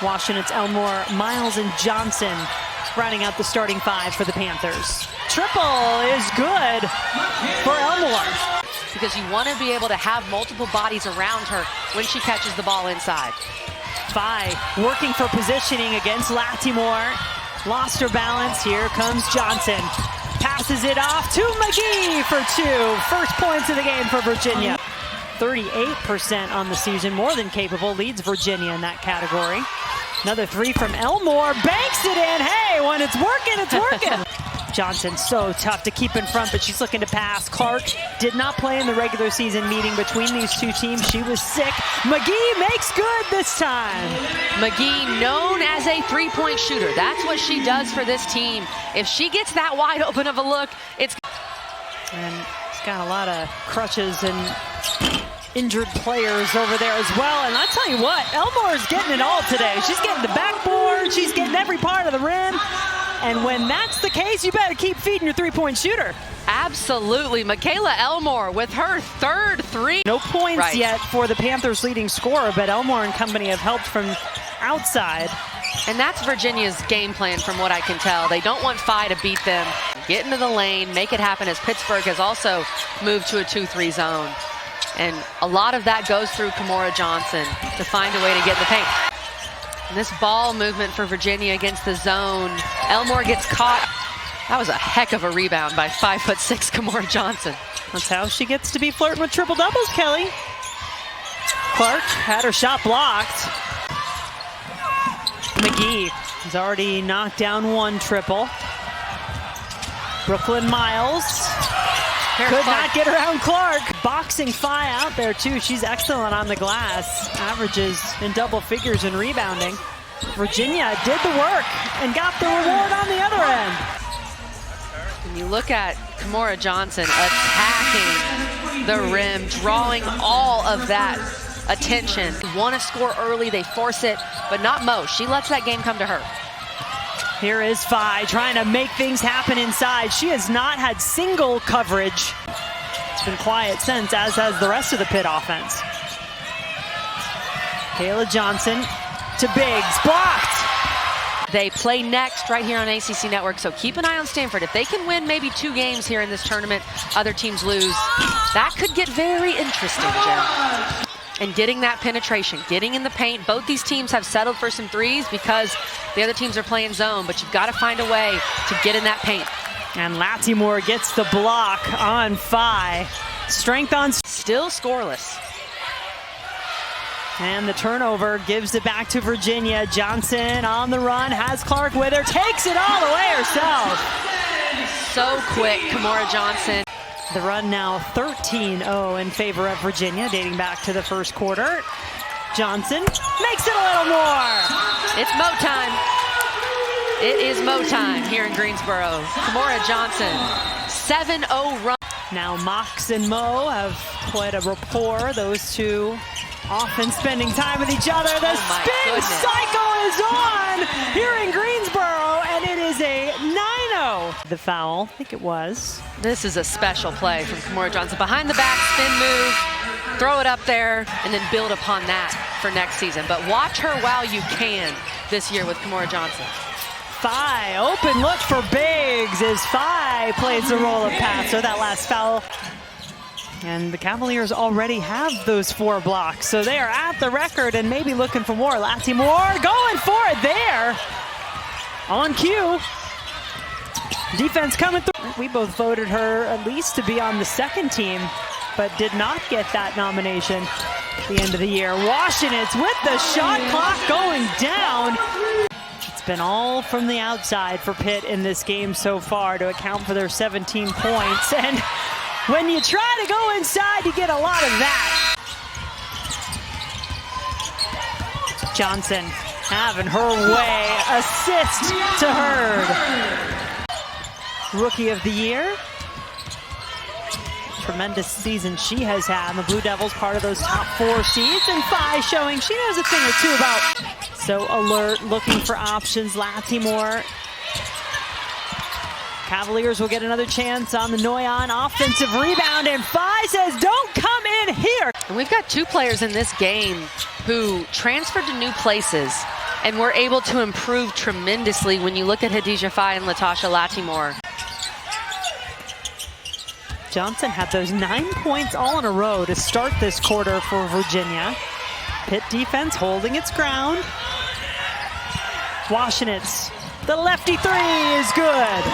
Washington's Elmore, Miles, and Johnson rounding out the starting five for the Panthers. Triple is good for Elmore. Because you want to be able to have multiple bodies around her when she catches the ball inside. Faye working for positioning against Lattimore. Lost her balance. Here comes Johnson. Passes it off to McGee for two. First points of the game for Virginia. 38% on the season, more than capable, leads Virginia in that category. Another three from Elmore, banks it in. Hey, when it's working, it's working. Johnson, so tough to keep in front, but she's looking to pass. Clark did not play in the regular season meeting between these two teams. She was sick. McGee makes good this time. McGee, known as a three-point shooter. That's what she does for this team. If she gets that wide open of a look, it's... And it's got a lot of crutches and injured players over there as well. And I tell you what, Elmore is getting it all today. She's getting the backboard. She's getting every part of the rim. And when that's the case, you better keep feeding your three-point shooter. Absolutely. Michaela Elmore with her third three. No points yet for the Panthers' leading scorer, but Elmore and company have helped from outside. And that's Virginia's game plan from what I can tell. They don't want Faye to beat them. Get into the lane, make it happen, as Pittsburgh has also moved to a 2-3 zone. And a lot of that goes through Kymora Johnson to find a way to get in the paint. And this ball movement for Virginia against the zone. Elmore gets caught. That was a heck of a rebound by 5'6" Kymora Johnson. That's how she gets to be flirting with triple doubles, Kelly. Clark had her shot blocked. McGee has already knocked down one triple. Brooklyn Miles could not get around Clark. Boxing Faye out there too. She's excellent on the glass. Averages in double figures in rebounding. Virginia did the work and got the reward on the other end. When you look at Kymora Johnson attacking the rim, drawing all of that attention. Want to score early, they force it, but not most. She lets that game come to her. Here is Faye trying to make things happen inside. She has not had single coverage. It's been quiet since, as has the rest of the Pitt offense. Kayla Johnson to Biggs, blocked. They play next right here on ACC Network, so keep an eye on Stanford. If they can win maybe 2 games here in this tournament, other teams lose, that could get very interesting, Jen. And getting that penetration, getting in the paint. Both these teams have settled for some threes because the other teams are playing zone, but you've got to find a way to get in that paint. And Lattimore gets the block on Faye. Strength on... Still scoreless. And the turnover gives it back to Virginia. Johnson on the run, has Clark with her, takes it all the way herself. So quick, Kymora Johnson. The run now 13-0 in favor of Virginia, dating back to the first quarter. Johnson makes it a little more. It's Mo time. It is Mo time here in Greensboro. Kymora Johnson, 7-0 run. Now Mox and Mo have quite a rapport. Those two often spending time with each other. The spin cycle is on here in Greensboro, and it is a 9-0. The foul, I think it was. This is a special play from Kymora Johnson. Behind the back, spin move, throw it up there, and then build upon that for next season. But watch her while you can this year with Kymora Johnson. Faye, open look for Biggs as Faye plays the role of passer. That last foul. And the Cavaliers already have those 4 blocks, so they are at the record and maybe looking for more. Lattimore going for it there. On cue. Defense coming through. We both voted her at least to be on the second team, but did not get that nomination at the end of the year. Washington's with the shot clock going down. It's been all from the outside for Pitt in this game so far to account for their 17 points. And when you try to go inside, you get a lot of that. Johnson having her way. Assist to Hurd. Rookie of the year. Tremendous season she has had. And the Blue Devils part of those top 4 seeds. And Faye showing she knows a thing or two about. So alert, looking for options. Lattimore. Cavaliers will get another chance on the Noyon offensive rebound, and Faye says, don't come in here. And we've got 2 players in this game who transferred to new places and we're able to improve tremendously when you look at Khadija Faye and Latasha Lattimore. Johnson had those 9 points all in a row to start this quarter for Virginia. Pitt defense holding its ground. Washington's the lefty three is good.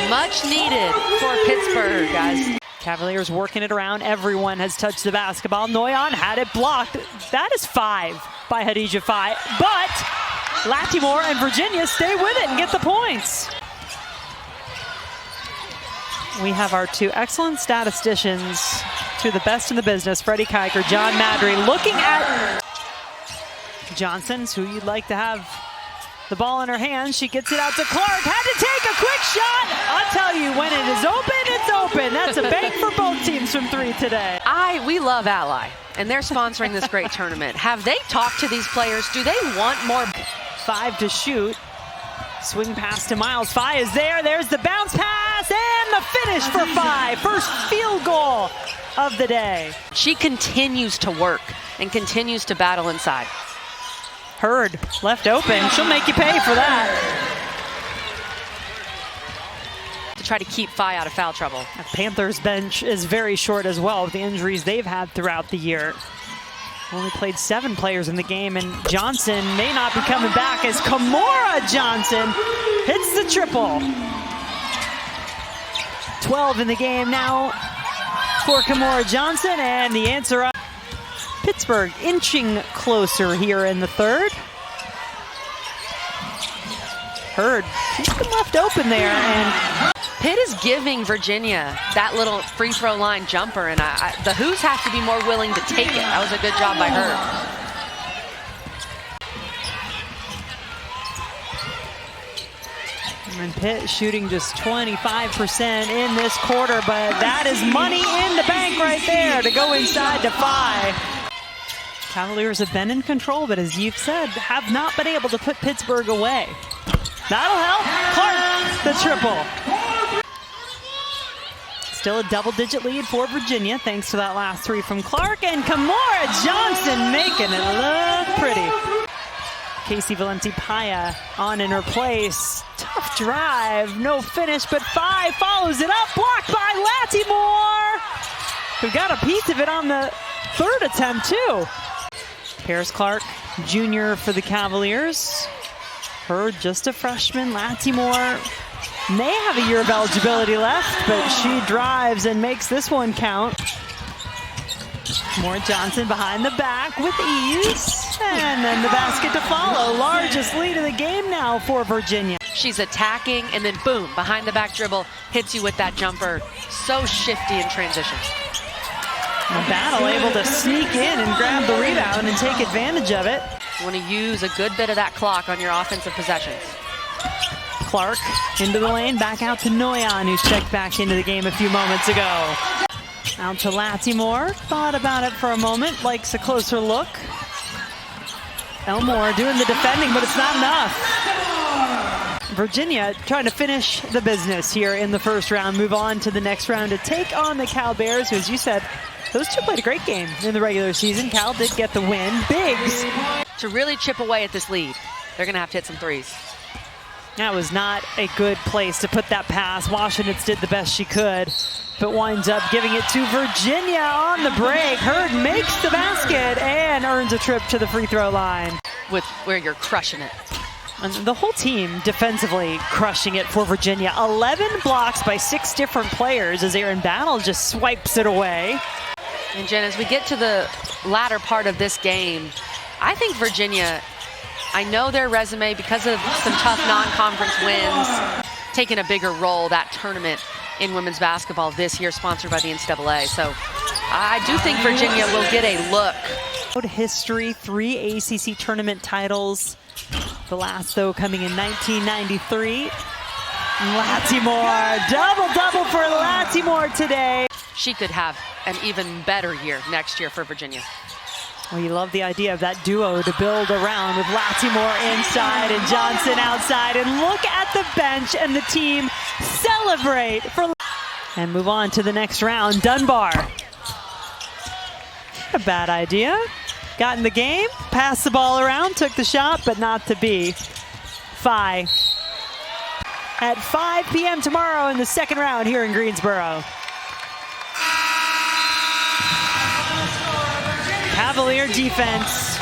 Much needed for Pittsburgh, guys. Cavaliers working it around. Everyone has touched the basketball. Noyan had it blocked. That is 5 by Khadija Faye. But Lattimore and Virginia stay with it and get the points. We have our 2 excellent statisticians, 2 of the best in the business, Freddie Kiker, John Madry, looking at Johnson's, who you'd like to have the ball in her hands. She gets it out to Clark. Had to take a quick shot. I'll tell you, when it is open, it's open. That's a bank for both teams from 3 today. We love Ally, and they're sponsoring this great tournament. Have they talked to these players? Do they want more? 5 to shoot. Swing pass to Miles. Faye is there. There's the bounce pass and the finish for Faye. First field goal of the day. She continues to work and continues to battle inside. Hurd left open. She'll make you pay for that. To try to keep Faye out of foul trouble. The Panthers bench is very short as well with the injuries they've had throughout the year. Only played 7 players in the game, and Johnson may not be coming back as Kymora Johnson hits the triple. 12 in the game now for Kymora Johnson, and the answer up. Pittsburgh inching closer here in the 3rd. Hurd keeps them left open there, and Pitt is giving Virginia that little free throw line jumper, and the Who's have to be more willing to take it. That was a good job by her. And Pitt shooting just 25% in this quarter, but that is money in the bank right there to go inside to Faye. Cavaliers have been in control, but as you've said, have not been able to put Pittsburgh away. That'll help. Clark, the triple. Still a double-digit lead for Virginia, thanks to that last 3 from Clark. And Kymora Johnson making it look pretty. Casey Valenti-Paya on in her place. Tough drive, no finish, but Faye follows it up. Blocked by Lattimore, who got a piece of it on the 3rd attempt, too. Paris Clark, junior for the Cavaliers. Hurd, just a freshman. Lattimore may have a year of eligibility left, but she drives and makes this one count. More Johnson behind the back with ease, and then the basket to follow. Largest lead of the game now for Virginia. She's attacking, and then boom, behind the back dribble, hits you with that jumper. So shifty in transition. And Battle able to sneak in and grab the rebound and take advantage of it. You want to use a good bit of that clock on your offensive possessions. Clark into the lane, back out to Noyan, who's checked back into the game a few moments ago. Out to Lattimore, thought about it for a moment, likes a closer look. Elmore doing the defending, but it's not enough. Virginia trying to finish the business here in the 1st round, move on to the next round to take on the Cavaliers, who, as you said, those 2 played a great game in the regular season. Cal did get the win. Biggs. To really chip away at this lead, they're going to have to hit some threes. That was not a good place to put that pass. Washington did the best she could, but winds up giving it to Virginia on the break. Hurd makes the basket and earns a trip to the free throw line. With where you're crushing it. And the whole team defensively crushing it for Virginia. 11 blocks by 6 different players as Aaron Battle just swipes it away. And Jen, as we get to the latter part of this game, I think Virginia, I know their resume because of some tough non-conference wins, taking a bigger role that tournament in women's basketball this year, sponsored by the NCAA. So I do think Virginia will get a look. History, 3 ACC tournament titles. The last, though, coming in 1993. Lattimore, double-double for Lattimore today. She could have an even better year next year for Virginia. Well, you love the idea of that duo to build around with Lattimore inside and Johnson outside. And look at the bench and the team celebrate for and move on to the next round. Dunbar. A bad idea. got in the game, passed the ball around, took the shot, but not to be. Faye at 5 p.m. tomorrow in the second round here in Greensboro. Cavalier defense